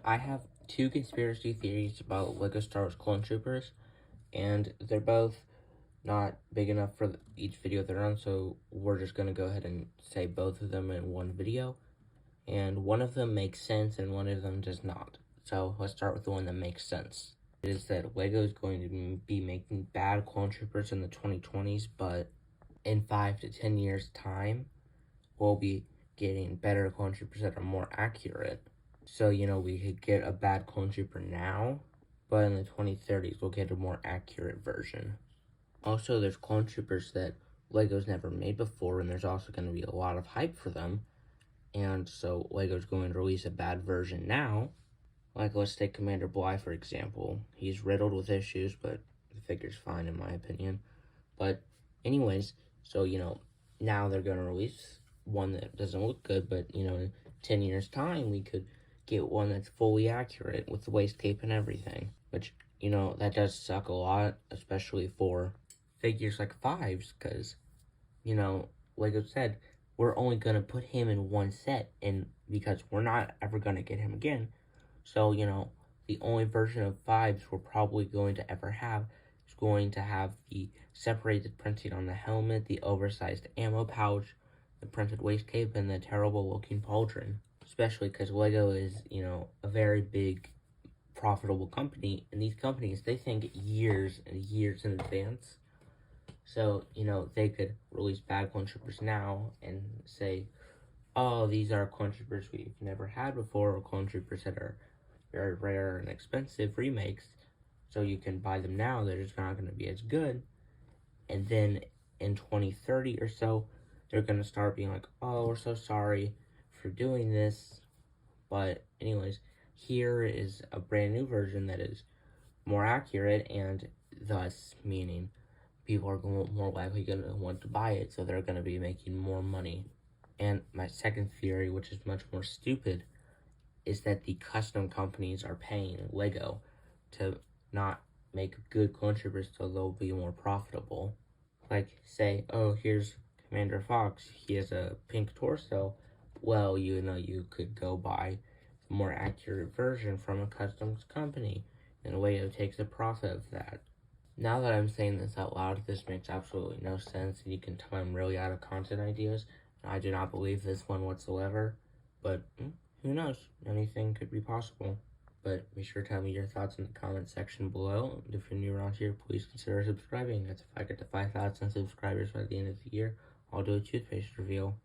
I have two conspiracy theories about LEGO Star Wars Clone Troopers, and they're both not big enough for each video they're on, so we're just going to go ahead and say both of them in one video. And one of them makes sense and one of them does not. So let's start with the one that makes sense. It is that LEGO is going to be making bad Clone Troopers in the 2020s, but in 5 to 10 years' time, we'll be getting better Clone Troopers that are more accurate. So, we could get a bad Clone Trooper now, but in the 2030s, we'll get a more accurate version. Also, there's Clone Troopers that LEGO's never made before, and there's also going to be a lot of hype for them. And so, LEGO's going to release a bad version now. Like, let's take Commander Bly, for example. He's riddled with issues, but the figure's fine, in my opinion. But, anyways, so, now they're going to release one that doesn't look good, but, in 10 years' time, we could get one that's fully accurate with the waist cape and everything. Which, that does suck a lot, especially for figures like Fives, because, like I said, we're only going to put him in one set, and because we're not ever going to get him again. So, the only version of Fives we're probably going to ever have is going to have the separated printing on the helmet, the oversized ammo pouch, the printed waist cape, and the terrible looking pauldron. Especially because LEGO is, a very big, profitable company, and these companies, they think years and years in advance. So, they could release bad Clone Troopers now and say, oh, these are Clone Troopers we've never had before, or Clone Troopers that are very rare and expensive remakes, so you can buy them now, they're just not going to be as good. And then in 2030 or so, they're going to start being like, oh, we're so sorry for doing this. But anyways, here is a brand new version that is more accurate, and thus meaning people are more likely going to want to buy it, so they're going to be making more money. And my second theory, which is much more stupid, is that the custom companies are paying LEGO to not make good Clone Troopers so they'll be more profitable. Like, say, oh, here's Commander Fox, he has a pink torso. Well, you could go buy a more accurate version from a customs company, and LEGO takes a profit of that. Now that I'm saying this out loud, this makes absolutely no sense, and you can tell I'm really out of content ideas. I do not believe this one whatsoever, but who knows? Anything could be possible. But be sure to tell me your thoughts in the comment section below. And if you're new around here, please consider subscribing. That's if I get to 5,000 subscribers by the end of the year, I'll do a toothpaste reveal.